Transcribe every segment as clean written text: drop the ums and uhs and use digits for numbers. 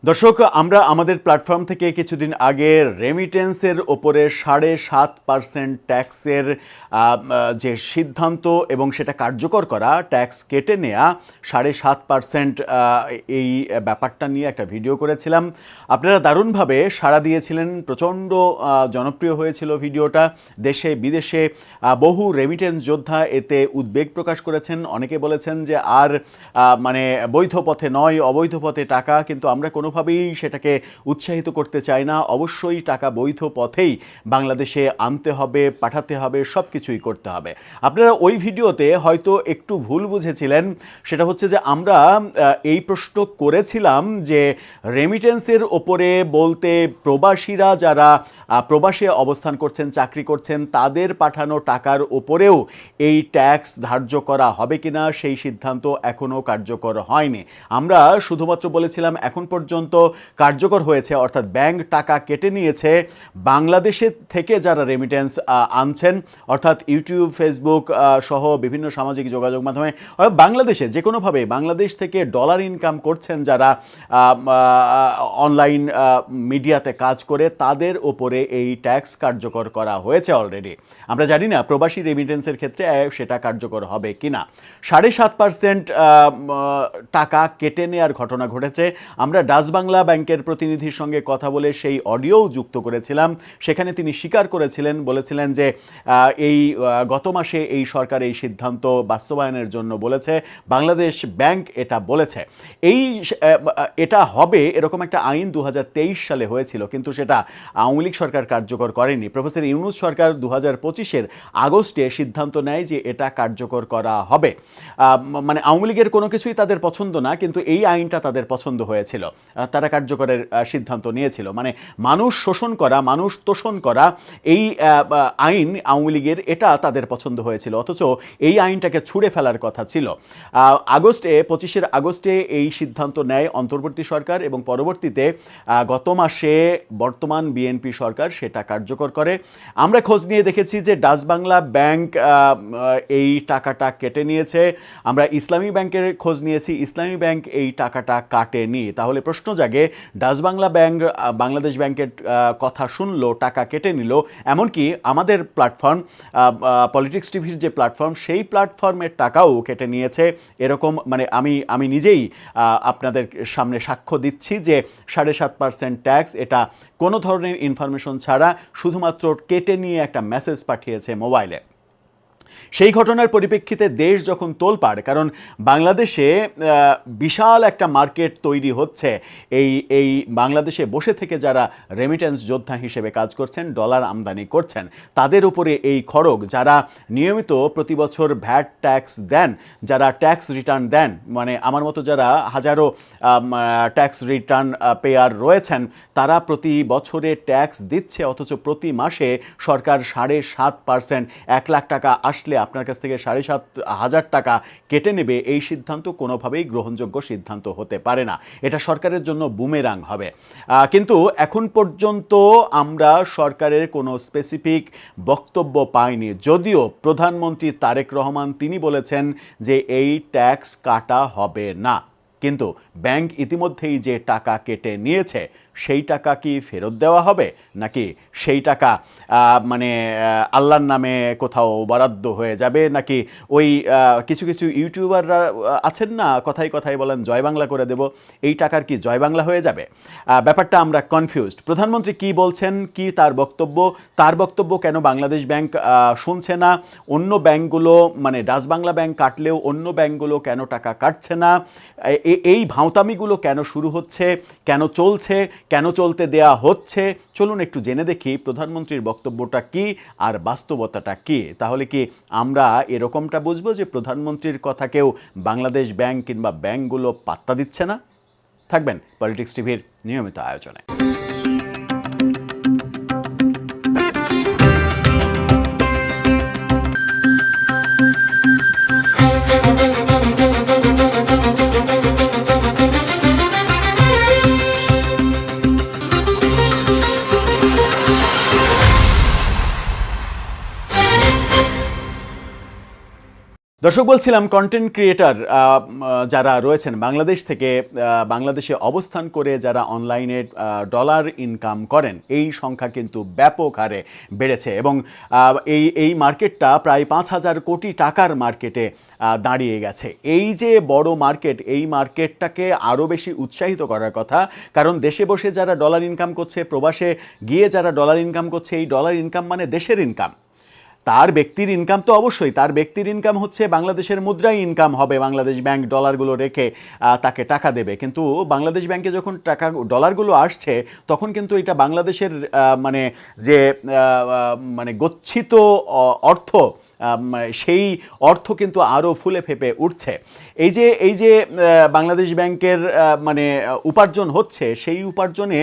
দর্শক, আমরা আমাদের প্ল্যাটফর্ম থেকে কিছুদিন আগে রেমিটেন্সের ওপরে 7.5% ট্যাক্সের যে সিদ্ধান্ত এবং সেটা কার্যকর করা, ট্যাক্স কেটে নেওয়া 7.5% এই ব্যাপারটা নিয়ে একটা ভিডিও করেছিলাম। আপনারা দারুণভাবে সাড়া দিয়েছিলেন, প্রচণ্ড জনপ্রিয় হয়েছিল ভিডিওটা। দেশে বিদেশে বহু রেমিটেন্স যোদ্ধা এতে উদ্বেগ প্রকাশ করেছেন। অনেকে বলেছেন যে আর মানে বৈধ পথে নয়, অবৈধ পথে টাকা, কিন্তু আমরা কোনোভাবেই সেটাকে উৎসাহিত করতে চাই না। অবশ্যই টাকা বৈধ পথেই বাংলাদেশে আনতে হবে, পাঠাতে হবে, সব কিছুই করতে হবে। আপনারা ওই ভিডিওতে হয়তো একটু ভুল বুঝেছিলেন। সেটা হচ্ছে যে আমরা এই প্রশ্ন করেছিলাম যে রেমিটেন্সের ওপরে বলতে প্রবাসীরা যারা প্রবাসে অবস্থান করছেন, চাকরি করছেন, তাদের পাঠানো টাকার ওপরেও এই ট্যাক্স ধার্য করা হবে কিনা সেই সিদ্ধান্ত এখনও কার্যকর হয়নি। আমরা শুধুমাত্র বলেছিলাম এখন পর্যন্ত কার্যকর হয়েছে, অর্থাৎ ব্যাংক টাকা কেটে নিয়েছে বাংলাদেশের থেকে যারা রেমিটেন্স আনছেন, অর্থাৎ ইউটিউব, ফেসবুক সহ বিভিন্ন সামাজিক যোগাযোগ মাধ্যমে বাংলাদেশে যে কোনোভাবে বাংলাদেশ থেকে ডলার ইনকাম করছেন যারা অনলাইন মিডিয়াতে কাজ করে, তাদের ওপরে এই ট্যাক্স কার্যকর করা হয়েছে অলরেডি। আমরা জানি না প্রবাসী রেমিটেন্সের ক্ষেত্রে সেটা কার্যকর হবে কিনা। 7.5% টাকা কেটে নেওয়ার ঘটনা ঘটেছে। আমরা ডাচ বাংলা ব্যাংকের প্রতিনিধির সঙ্গে কথা বলে সেই অডিও যুক্ত করেছিলাম। সেখানে তিনি স্বীকার করেছিলেন, বলেছিলেন যে এই গত মাসে এই সরকার এই সিদ্ধান্ত বাস্তবায়নের জন্য বলেছে, বাংলাদেশ ব্যাংক এটা বলেছে। এটা হবে এরকম একটা আইন 2023 সালে হয়েছিল, কিন্তু সেটা আওয়ামী লীগ সরকার কার্যকর করেনি। প্রফেসর ইউনূস সরকার 2025-এর আগস্টে সিদ্ধান্ত নেয় যে এটা কার্যকর করা হবে। মানে আওয়ামী লীগের কোনো কিছুই তাদের পছন্দ না, কিন্তু এই আইনটা তাদের পছন্দ হয়েছিল, তারা কার্যকরের সিদ্ধান্ত নিয়েছিল। মানে মানুষ শোষণ করা, মানুষ তোষণ করা, এই আইন আওয়ামী লীগের এটা তাদের পছন্দ হয়েছিল, অথচ এই আইনটাকে ছুঁড়ে ফেলার কথা ছিল। 25 আগস্টে এই সিদ্ধান্ত নেয় অন্তর্বর্তী সরকার এবং পরবর্তীতে গত মাসে বর্তমান বিএনপি সরকার সেটা কার্যকর করে। আমরা খোঁজ নিয়ে দেখেছি যে ডাচ বাংলা ব্যাংক এই টাকাটা কেটে নিয়েছে। আমরা ইসলামী ব্যাংকের খোঁজ নিয়েছি, ইসলামী ব্যাংক এই টাকাটা কাটেনি। তাহলে প্রশ্ন জাগে, ডাচ বাংলা ব্যাংক বাংলাদেশ ব্যাংকের কথা শুনলো, টাকা কেটে নিল, এমনকি আমাদের প্ল্যাটফর্ম পলিটিক্স টিভির যে প্ল্যাটফর্ম, সেই প্ল্যাটফর্মের টাকাও কেটে নিয়েছে। এরকম মানে আমি নিজেই আপনাদের সামনে সাক্ষ্য দিচ্ছি যে 7.5% ট্যাক্স এটা কোনো ধরনের ইনফরমেশন ছাড়া শুধুমাত্র কেটে নিয়ে একটা মেসেজ পাঠিয়েছে মোবাইলে। সেই ঘটনার পরিপ্রেক্ষিতে দেশ যখন তোলপাড়, কারণ বাংলাদেশে বিশাল একটা মার্কেট তৈরি হচ্ছে এই বাংলাদেশে বসে থেকে যারা রেমিটেন্স যোদ্ধা হিসেবে কাজ করছেন, ডলার আমদানি করছেন, তাদের উপরে এই খড়গ, যারা নিয়মিত প্রতি বছর ভ্যাট ট্যাক্স দেন, যারা ট্যাক্স রিটার্ন দেন, মানে আমার মতো যারা হাজারো ট্যাক্স রিটার্ন পেয়ার রয়েছেন, তারা প্রতি বছরে ট্যাক্স দিচ্ছে, অথচ প্রতি মাসে সরকার 7.5%, 1 লাখ টাকা আসলে আপনার কাছ থেকে 7,500 টাকা কেটে নেবে, এই সিদ্ধান্ত কোনোভাবেই গ্রহণযোগ্য সিদ্ধান্ত হতে পারে না। এটা সরকারের জন্য বুমেরাং হবে। কিন্তু এখন পর্যন্ত আমরা সরকারের কোনো স্পেসিফিক বক্তব্য পাইনি, যদিও প্রধানমন্ত্রী তারেক রহমান তিনি বলেছেন যে এই ট্যাক্স কাটা হবে না। কিন্তু ব্যাংক ইতিমধ্যেই যে টাকা কেটে নিয়েছে, সেই টাকা কি ফেরত দেওয়া হবে, নাকি সেই টাকা মানে আল্লাহর নামে কোথাও বরাদ্দ হয়ে যাবে, নাকি ওই কিছু কিছু ইউটিউবাররা আছেন না, কথায় কথায় বলেন জয় বাংলা করে দেব, এই টাকার কি জয় বাংলা হয়ে যাবে? ব্যাপারটা আমরা কনফিউজড। প্রধানমন্ত্রী কি বলছেন, কি তার বক্তব্য কেন বাংলাদেশ ব্যাংক শুনছে না? অন্য ব্যাংকগুলো মানে ডাচ বাংলা ব্যাংক কাটলেও অন্য ব্যাংকগুলো কেন টাকা কাটছে না? এই ভাঁওতামিগুলো কেন শুরু হচ্ছে, কেন চলছে, কেন চলতে দেয়া হচ্ছে? চলুন একটু জেনে দেখি প্রধানমন্ত্রীর বক্তব্যটা কি আর বাস্তবতাটা কি। তাহলে কি আমরা এরকমটা বুঝবো যে প্রধানমন্ত্রীর কথাকেও বাংলাদেশ ব্যাংক কিংবা ব্যাংকগুলো পাত্তা দিচ্ছে না? থাকবেন পলিটিক্স টিভির নিয়মিত আয়োজনে। দর্শক, বলছিলাম কন্টেন্ট ক্রিয়েটর যারা রয়েছেন বাংলাদেশ থেকে, বাংলাদেশে অবস্থান করে যারা অনলাইনে ডলার ইনকাম করেন, এই সংখ্যা কিন্তু ব্যাপক হারে বেড়েছে এবং এই মার্কেটটা প্রায় 5,000 কোটি টাকার মার্কেটে দাঁড়িয়ে গেছে। এই যে বড় মার্কেট, এই মার্কেটটাকে আরও বেশি উৎসাহিত করার কথা, কারণ দেশে বসে যারা ডলার ইনকাম করছে, প্রবাসে গিয়ে যারা ডলার ইনকাম করছে, এই ডলার ইনকাম মানে দেশের ইনকাম। তার ব্যক্তির ইনকাম তো অবশ্যই, তার ব্যক্তির ইনকাম হচ্ছে বাংলাদেশের মুদ্রায় ইনকাম হবে, বাংলাদেশ ব্যাংক ডলারগুলো রেখে তাকে টাকা দেবে। কিন্তু বাংলাদেশ ব্যাংকে যখন ডলারগুলো আসছে, তখন কিন্তু এটা বাংলাদেশের মানে যে মানে গচ্ছিত অর্থ, সেই অর্থ কিন্তু আরও ফুলে ফেপে উঠছে। এই যে বাংলাদেশ ব্যাংকের মানে উপার্জন হচ্ছে, সেই উপার্জনে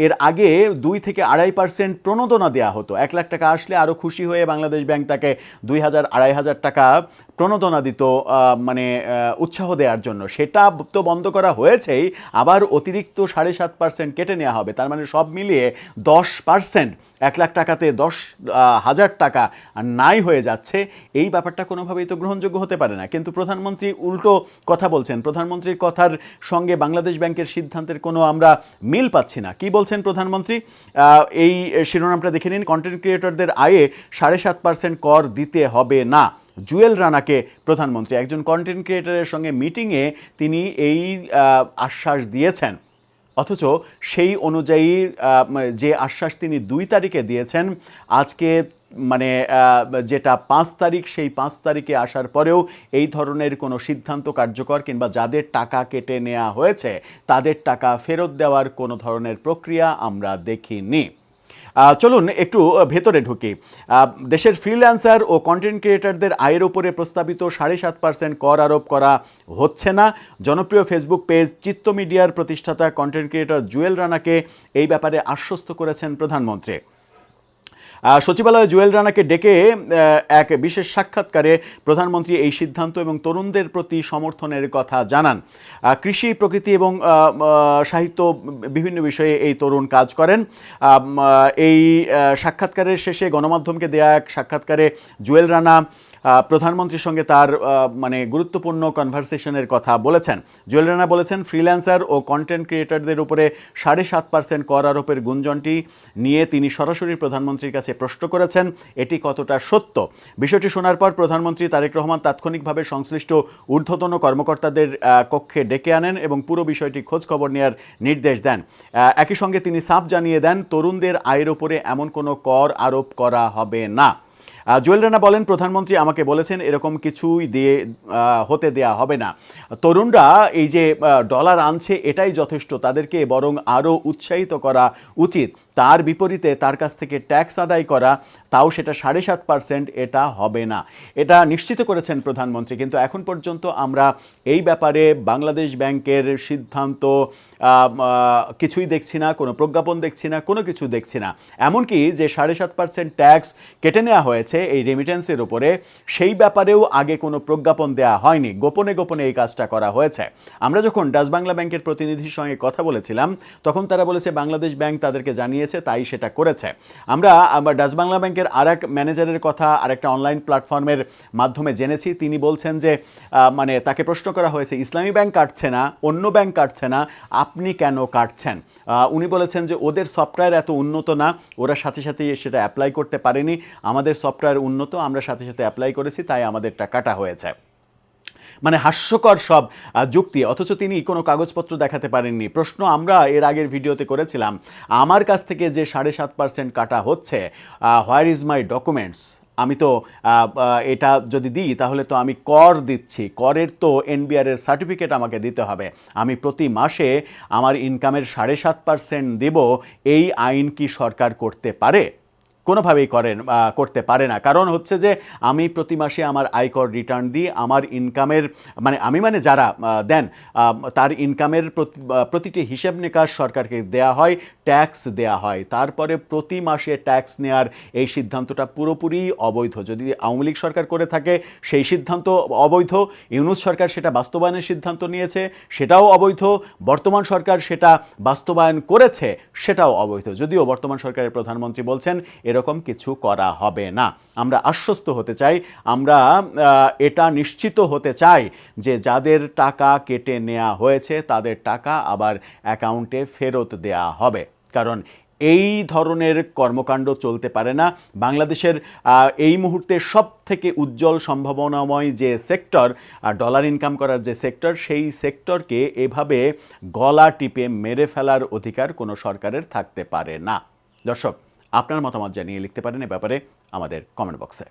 এর আগে 2 থেকে 2.5% প্রণোদনা দেওয়া হতো। 1 লাখ টাকা আসলে আরও খুশি হয়ে বাংলাদেশ ব্যাংক তাকে 2,000-2,500 টাকা প্রণোদনা দিত, মানে উৎসাহ দেওয়ার জন্য। সেটা তো বন্ধ করা হয়েছেই, আবার অতিরিক্ত 7.5% কেটে নেওয়া হবে। তার মানে সব মিলিয়ে 10%, 1 লাখ টাকাতে 10,000 টাকা নাই হয়ে যাচ্ছে। এই ব্যাপারটা কোনোভাবেই তো গ্রহণযোগ্য হতে পারে না। কিন্তু প্রধানমন্ত্রী উল্টো কথা বলছেন। প্রধানমন্ত্রীর কথার সঙ্গে বাংলাদেশ ব্যাংকের সিদ্ধান্তের কোনো আমরা মিল পাচ্ছি না। কি বলছেন প্রধানমন্ত্রী? এই শিরোনামটা দেখে নিন। কন্টেন্ট ক্রিয়েটরদের আয়ে 7.5% কর দিতে হবে না, জুয়েল রানাকে প্রধানমন্ত্রী। একজন কন্টেন্ট ক্রিয়েটরের সঙ্গে মিটিংয়ে তিনি এই আশ্বাস দিয়েছেন, অথচ সেই অনুযায়ী যে আশ্বাস তিনি 2 তারিখে দিয়েছেন, আজকে মানে যেটা 5 তারিখ, সেই 5 তারিখে আসার পরেও এই ধরনের কোনো সিদ্ধান্ত কার্যকর কিংবা যাদের টাকা কেটে নেওয়া হয়েছে তাদের টাকা ফেরত দেওয়ার কোনো ধরনের প্রক্রিয়া আমরা দেখিনি। চলুন একটু ভেতরে ঢুকি। দেশের ফ্রিল্যান্সার ও কন্টেন্ট ক্রিয়েটরদের আয়ের উপরে প্রস্তাবিত 7.5% কর আরোপ করা হচ্ছে না। জনপ্রিয় ফেসবুক পেজ চিত্ত মিডিয়ার প্রতিষ্ঠাতা কন্টেন্ট ক্রিয়েটর জুয়েল রানাকে এই ব্যাপারে আশ্বস্ত করেছেন প্রধানমন্ত্রী। সচিবালয়ে জুয়েল রানাকে ডেকে এক বিশেষ সাক্ষাৎকারে প্রধানমন্ত্রী এই সিদ্ধান্ত এবং তরুণদের প্রতি সমর্থনের কথা জানান। কৃষি, প্রকৃতি এবং সাহিত্য বিভিন্ন বিষয়ে এই তরুণ কাজ করেন। এই সাক্ষাৎকারের শেষে গণমাধ্যমকে দেয়া এক সাক্ষাৎকারে জুয়েল রানা প্রধানমন্ত্রীর সঙ্গে তার মানে গুরুত্বপূর্ণ কনভারসেশনের কথা বলেছেন। জুয়েল রানা বলেছেন, ফ্রিল্যান্সার ও কন্টেন্ট ক্রিয়েটরদের উপরে 7.5% কর আরোপের গুঞ্জনটি নিয়ে তিনি সরাসরি প্রধানমন্ত্রীর কাছে প্রশ্ন করেছেন। এটি কতটা সত্য? বিষয়টি শোনার পর প্রধানমন্ত্রী তারেক রহমান তাৎক্ষণিকভাবে সংশ্লিষ্ট ঊর্ধ্বতন কর্মকর্তাদের কক্ষে ডেকে আনেন এবং পুরো বিষয়টি খোঁজ খবর নেওয়ার নির্দেশ দেন। একই সঙ্গে তিনি সাফ জানিয়ে দেন, তরুণদের আয়ের উপরে এমন কোনো কর আরোপ করা হবে না। জুয়েল রানা বলেন, প্রধানমন্ত্রী আমাকে বলেছেন এরকম কিছুই হতে দেয়া হবে না। তরুণরা এই যে ডলার আনছে এটাই যথেষ্ট, তাদেরকে বরং আরও উৎসাহিত করা উচিত। তার বিপরীতে তার কাছ থেকে ট্যাক্স আদায় করা, তাও সেটা 7.5%, এটা হবে না, এটা নিশ্চিত করেছেন প্রধানমন্ত্রী। কিন্তু এখন পর্যন্ত আমরা এই ব্যাপারে বাংলাদেশ ব্যাংকের সিদ্ধান্ত কিছুই দেখছি না, কোনো প্রজ্ঞাপন দেখছি না, কোনো কিছু দেখছি না। এমনকি যে 7.5% ট্যাক্স কেটে নেওয়া হয়েছে এই রেমিটেন্সের উপরে, সেই ব্যাপারেও আগে কোনো প্রজ্ঞাপন দেওয়া হয়নি, গোপনে গোপনে এই কাজটা করা হয়েছে। আমরা যখন ডাচ বাংলা ব্যাংকের প্রতিনিধির সঙ্গে কথা বলেছিলাম, তখন তারা বলেছে বাংলাদেশ ব্যাংক তাদেরকে জানিয়েছে, তাই সেটা করেছে। আমরা ডাচ বাংলা ব্যাংকের আরেক ম্যানেজারের কথা আরেকটা অনলাইন প্ল্যাটফর্মের মাধ্যমে জেনেছি। তিনি বলছেন যে মানে তাকে প্রশ্ন করা হয়েছে, ইসলামী ব্যাংক কাটছে না, অন্য ব্যাংক কাটছে না, আপনি কেন কাটছেন? উনি বলেছেন যে ওদের সফটওয়্যার এত উন্নত না, ওরা সাথে সাথে সেটা অ্যাপ্লাই করতে পারেনি, আমাদের সফটওয়্যার উন্নত, আমরা সাথে সাথে অ্যাপ্লাই করেছি, তাই আমাদেরটা কাটা হয়েছে। মানে হাস্যকর সব যুক্তি, অথচ তিনি কোনো কাগজপত্র দেখাতে পারেননি। প্রশ্ন আমরা এর আগের ভিডিওতে করেছিলাম, আমার কাছ থেকে যে 7.5% কাটা হচ্ছে, হোয়ার ইজ মাই ডকুমেন্টস? আমি তো এটা যদি দিই তাহলে তো আমি কর দিচ্ছি, করের তো এনবিআরের সার্টিফিকেট আমাকে দিতে হবে। আমি প্রতি মাসে আমার ইনকামের 7.5% দেব, এই আইন কি সরকার করতে পারে? কোনোভাবেই করতে পারে না। কারণ হচ্ছে যে আমি প্রতি মাসে আমার আয়কর রিটার্ন দিই, আমার ইনকামের মানে যারা দেন তার ইনকামের প্রতিটি হিসেব নিকাশ সরকারকে দেয়া হয়, ট্যাক্স দেয়া হয়। তারপরে প্রতি মাসে ট্যাক্স নেয়ার এই সিদ্ধান্তটা পুরোপুরি অবৈধ। যদি আওয়ামী লীগ সরকার করে থাকে সেই সিদ্ধান্ত অবৈধ, ইউনূস সরকার সেটা বাস্তবায়নের সিদ্ধান্ত নিয়েছে, সেটাও অবৈধ, বর্তমান সরকার সেটা বাস্তবায়ন করেছে, সেটাও অবৈধ। যদিও বর্তমান সরকারের প্রধানমন্ত্রী বলছেন এরকম এরকম কিছু করা হবে না। আমরা আশ্বস্ত হতে চাই, আমরা এটা নিশ্চিত হতে চাই যে যাদের টাকা কেটে নেওয়া হয়েছে তাদের টাকা আবার অ্যাকাউন্টে ফেরত দেয়া হবে। কারণ এই ধরনের কর্মকাণ্ড চলতে পারে না। বাংলাদেশের এই মুহূর্তে সব থেকে উজ্জ্বল সম্ভাবনাময় যে সেক্টর, ডলার ইনকাম করার যে সেক্টর, সেই সেক্টরকে এভাবে গলা টিপে মেরে ফেলার অধিকার কোনো সরকারের থাকতে পারে না। দর্শক, আপনার মতামত জানিয়ে লিখতে পারেন এ ব্যাপারে আমাদের কমেন্ট বক্সে।